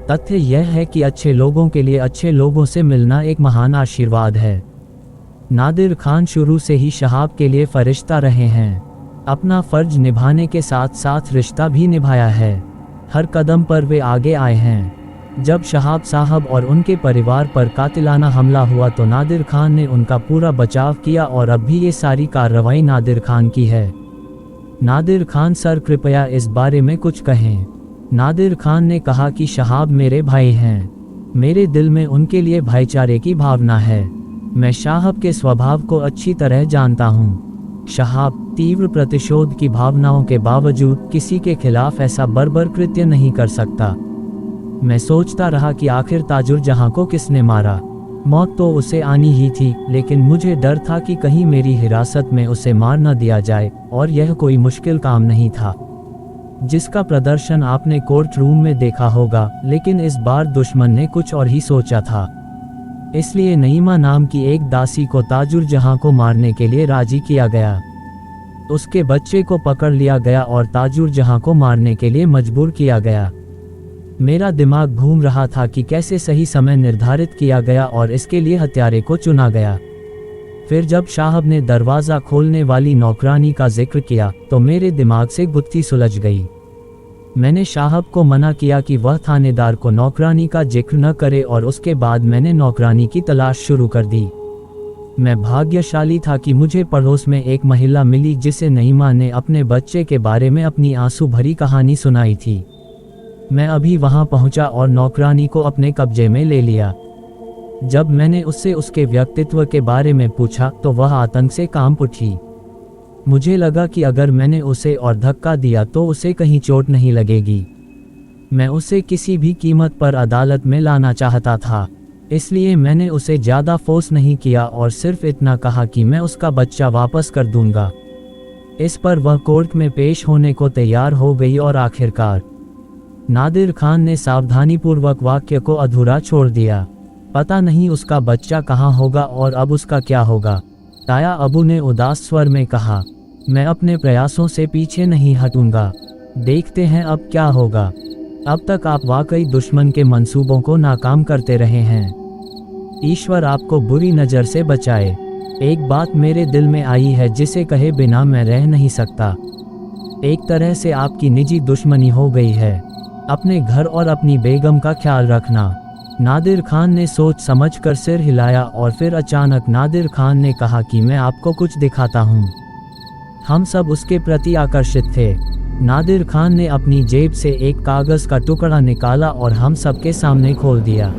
तथ्य यह है कि अच्छे लोगों के लिए अच्छे लोगों से मिलना एक महान आशीर्वाद है। नादिर खान शुरू से ही शहाब के लिए फरिश्ता रहे हैं। अपना फर्ज निभाने के साथ साथ रिश्ता भी निभाया है। हर कदम पर वे आगे आए हैं। जब शहाब साहब और उनके परिवार पर कातिलाना हमला हुआ तो नादिर खान ने उनका पूरा बचाव किया और अब भी ये सारी कार्रवाई नादिर खान की है। नादिर खान सर, कृपया इस बारे में कुछ कहें। नादिर खान ने कहा कि शहाब मेरे भाई हैं। मेरे दिल में उनके लिए भाईचारे की भावना है। मैं शहाब के स्वभाव को अच्छी तरह जानता हूँ। शहाब तीव्र प्रतिशोध की भावनाओं के बावजूद किसी के खिलाफ ऐसा बर्बर कृत्य नहीं कर सकता। मैं सोचता रहा कि आखिर ताजुर जहां को किसने मारा। मौत तो उसे आनी ही थी, लेकिन मुझे डर था कि कहीं मेरी हिरासत में उसे मार न दिया जाए, और यह कोई मुश्किल काम नहीं था, जिसका प्रदर्शन आपने कोर्ट रूम में देखा होगा। लेकिन इस बार दुश्मन ने कुछ और ही सोचा था। इसलिए नईमा नाम की एक दासी को ताजुर जहां को मारने के लिए राजी किया गया। उसके बच्चे को पकड़ लिया गया और ताजुर जहां को मारने के लिए मजबूर किया गया। मेरा दिमाग घूम रहा था कि कैसे सही समय निर्धारित किया गया और इसके लिए हत्यारे को चुना गया। फिर जब साहब ने दरवाज़ा खोलने वाली नौकरानी का जिक्र किया तो मेरे दिमाग से गुत्थी सुलझ गई। मैंने साहब को मना किया कि वह थानेदार को नौकरानी का जिक्र न करे और उसके बाद मैंने नौकरानी की तलाश शुरू कर दी। मैं भाग्यशाली था कि मुझे पड़ोस में एक महिला मिली जिसे नईमा ने अपने बच्चे के बारे में अपनी आंसू भरी कहानी सुनाई थी। मैं अभी वहां पहुंचा और नौकरानी को अपने कब्जे में ले लिया। जब मैंने उससे उसके व्यक्तित्व के बारे में पूछा तो वह आतंक से कांप उठी। मुझे लगा कि अगर मैंने उसे और धक्का दिया तो उसे कहीं चोट नहीं लगेगी। मैं उसे किसी भी कीमत पर अदालत में लाना चाहता था, इसलिए मैंने उसे ज़्यादा फोर्स नहीं किया और सिर्फ इतना कहा कि मैं उसका बच्चा वापस कर दूंगा। इस पर वह कोर्ट में पेश होने को तैयार हो गई और आखिरकार नादिर खान ने सावधानीपूर्वक वाक्य को अधूरा छोड़ दिया। पता नहीं उसका बच्चा कहाँ होगा और अब उसका क्या होगा। ताया अबू ने उदास स्वर में कहा, मैं अपने प्रयासों से पीछे नहीं हटूंगा। देखते हैं अब क्या होगा। अब तक आप वाकई दुश्मन के मंसूबों को नाकाम करते रहे हैं। ईश्वर आपको बुरी नज़र से बचाए। एक बात मेरे दिल में आई है जिसे कहे बिना मैं रह नहीं सकता। एक तरह से आपकी निजी दुश्मनी हो गई है। अपने घर और अपनी बेगम का ख्याल रखना। नादिर खान ने सोच समझकर सिर हिलाया और फिर अचानक नादिर खान ने कहा कि मैं आपको कुछ दिखाता हूँ। हम सब उसके प्रति आकर्षित थे। नादिर खान ने अपनी जेब से एक कागज़ का टुकड़ा निकाला और हम सब के सामने खोल दिया।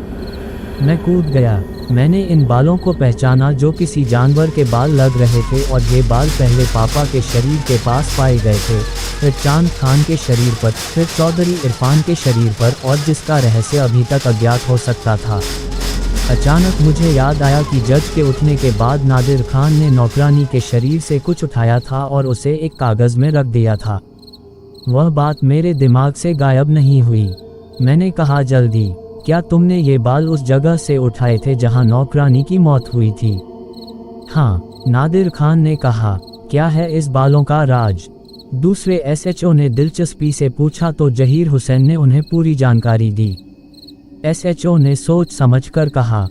मैं कूद गया। मैंने इन बालों को पहचाना जो किसी जानवर के बाल लग रहे थे, और ये बाल पहले पापा के शरीर के पास पाए गए थे, फिर चांद खान के शरीर पर, फिर चौधरी इरफान के शरीर पर, और जिसका रहस्य अभी तक अज्ञात हो सकता था। अचानक मुझे याद आया कि जज के उठने के बाद नादिर खान ने नौकरानी के शरीर से कुछ उठाया था और उसे एक कागज़ में रख दिया था। वह बात मेरे दिमाग से गायब नहीं हुई। मैंने कहा, जल्दी, क्या तुमने ये बाल उस जगह से उठाए थे जहां नौकरानी की मौत हुई थी? हाँ, नादिर खान ने कहा। क्या है इस बालों का राज? दूसरे एसएचओ ने दिलचस्पी से पूछा तो जहीर हुसैन ने उन्हें पूरी जानकारी दी। एसएचओ ने सोच समझकर कहा,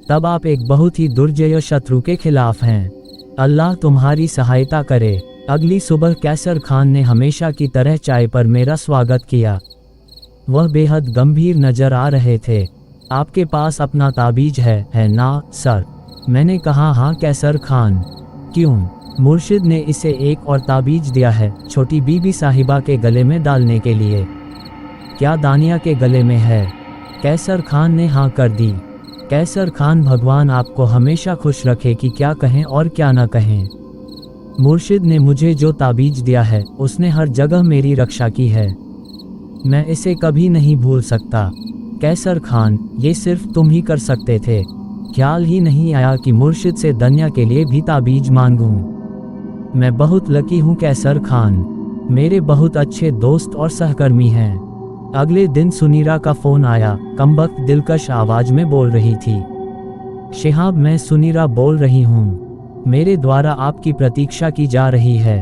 तब आप एक बहुत ही दुर्जय शत्रु के खिलाफ हैं। अल्लाह तुम्हारी सहायता करे। अगली सुबह कैसर खान ने हमेशा की तरह चाय पर मेरा स्वागत किया। वह बेहद गंभीर नजर आ रहे थे। आपके पास अपना ताबीज है ना सर? मैंने कहा, हाँ कैसर खान। क्यों? मुर्शिद ने इसे एक और ताबीज दिया है, छोटी बीबी साहिबा के गले में डालने के लिए। क्या दानिया के गले में है? कैसर खान ने हाँ कर दी। कैसर खान, भगवान आपको हमेशा खुश रखे कि क्या कहें और क्या ना कहें। मुर्शिद ने मुझे जो ताबीज दिया है उसने हर जगह मेरी रक्षा की है। मैं इसे कभी नहीं भूल सकता। कैसर खान, ये सिर्फ तुम ही कर सकते थे। ख्याल ही नहीं आया कि मुर्शिद से दनिया के लिए भी ताबीज मांगूं। मैं बहुत लकी हूँ कैसर खान। मेरे बहुत अच्छे दोस्त और सहकर्मी हैं। अगले दिन सुनीरा का फ़ोन आया, कमबख्त दिलकश आवाज़ में बोल रही थी। शिहाब, मैं सुनीरा बोल रही हूँ। मेरे द्वारा आपकी प्रतीक्षा की जा रही है।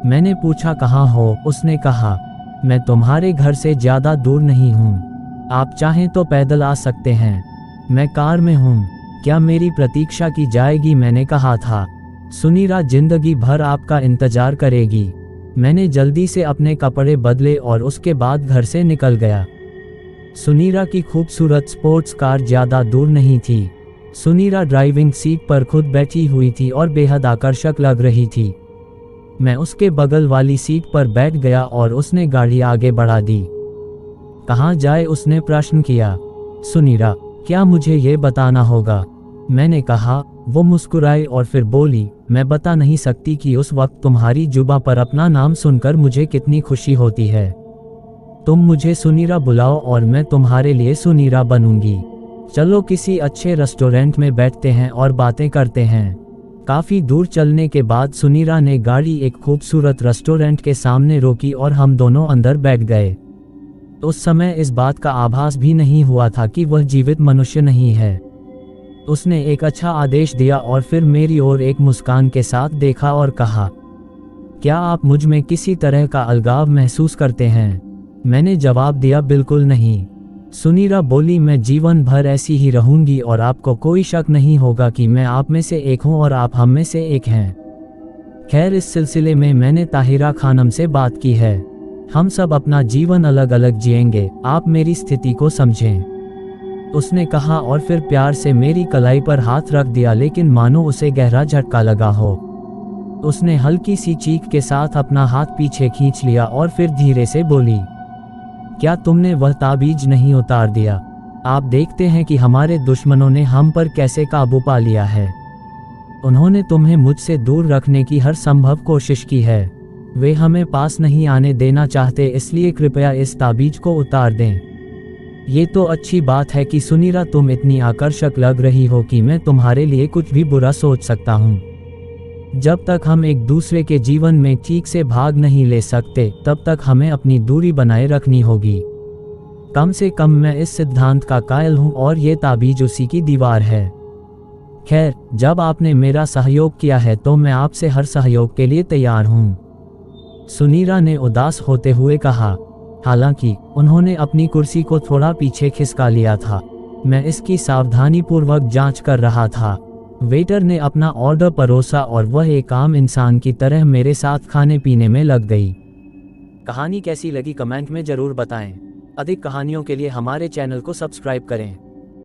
मैंने पूछा, कहाँ हो? उसने कहा, मैं तुम्हारे घर से ज़्यादा दूर नहीं हूँ। आप चाहें तो पैदल आ सकते हैं, मैं कार में हूँ, क्या मेरी प्रतीक्षा की जाएगी? मैंने कहा था, सुनीरा जिंदगी भर आपका इंतजार करेगी। मैंने जल्दी से अपने कपड़े बदले और उसके बाद घर से निकल गया। सुनीरा की खूबसूरत स्पोर्ट्स कार ज्यादा दूर नहीं थी। सुनीरा ड्राइविंग सीट पर खुद बैठी हुई थी और बेहद आकर्षक लग रही थी। मैं उसके बगल वाली सीट पर बैठ गया और उसने गाड़ी आगे बढ़ा दी। कहाँ जाए? उसने प्रश्न किया। सुनीरा, क्या मुझे ये बताना होगा? मैंने कहा। वो मुस्कुराई और फिर बोली, मैं बता नहीं सकती कि उस वक्त तुम्हारी जुबां पर अपना नाम सुनकर मुझे कितनी खुशी होती है। तुम मुझे सुनीरा बुलाओ और मैं तुम्हारे लिए सुनीरा बनूंगी। चलो किसी अच्छे रेस्टोरेंट में बैठते हैं और बातें करते हैं। काफी दूर चलने के बाद सुनीरा ने गाड़ी एक खूबसूरत रेस्टोरेंट के सामने रोकी और हम दोनों अंदर बैठ गए। उस समय इस बात का आभास भी नहीं हुआ था कि वह जीवित मनुष्य नहीं है। उसने एक अच्छा आदेश दिया और फिर मेरी ओर एक मुस्कान के साथ देखा और कहा, क्या आप मुझ में किसी तरह का अलगाव महसूस करते हैं? मैंने जवाब दिया, बिल्कुल नहीं। सुनीरा बोली, मैं जीवन भर ऐसी ही रहूंगी और आपको कोई शक नहीं होगा कि मैं आप में से एक हूं और आप हम में से एक हैं। खैर, इस सिलसिले में मैंने ताहिरा खानम से बात की है। हम सब अपना जीवन अलग अलग जिएंगे, आप मेरी स्थिति को समझें। उसने कहा और फिर प्यार से मेरी कलाई पर हाथ रख दिया, लेकिन मानो उसे गहरा झटका लगा हो। उसने हल्की सी चीख के साथ अपना हाथ पीछे खींच लिया और फिर धीरे से बोली, क्या तुमने वह ताबीज नहीं उतार दिया? आप देखते हैं कि हमारे दुश्मनों ने हम पर कैसे काबू पा लिया है। उन्होंने तुम्हें मुझसे दूर रखने की हर संभव कोशिश की है। वे हमें पास नहीं आने देना चाहते, इसलिए कृपया इस ताबीज को उतार दें। ये तो अच्छी बात है कि सुनीरा तुम इतनी आकर्षक लग रही हो कि मैं तुम्हारे लिए कुछ भी बुरा सोच सकता हूँ। जब तक हम एक दूसरे के जीवन में ठीक से भाग नहीं ले सकते, तब तक हमें अपनी दूरी बनाए रखनी होगी। कम से कम मैं इस सिद्धांत का कायल हूँ और ये ताबीज उसी की दीवार है। खैर, जब आपने मेरा सहयोग किया है तो मैं आपसे हर सहयोग के लिए तैयार हूँ। सुनीरा ने उदास होते हुए कहा। हालांकि उन्होंने अपनी कुर्सी को थोड़ा पीछे खिसका लिया था। मैं इसकी सावधानीपूर्वक जांच कर रहा था। वेटर ने अपना ऑर्डर परोसा और वह एक आम इंसान की तरह मेरे साथ खाने पीने में लग गई। कहानी कैसी लगी कमेंट में ज़रूर बताएं। अधिक कहानियों के लिए हमारे चैनल को सब्सक्राइब करें।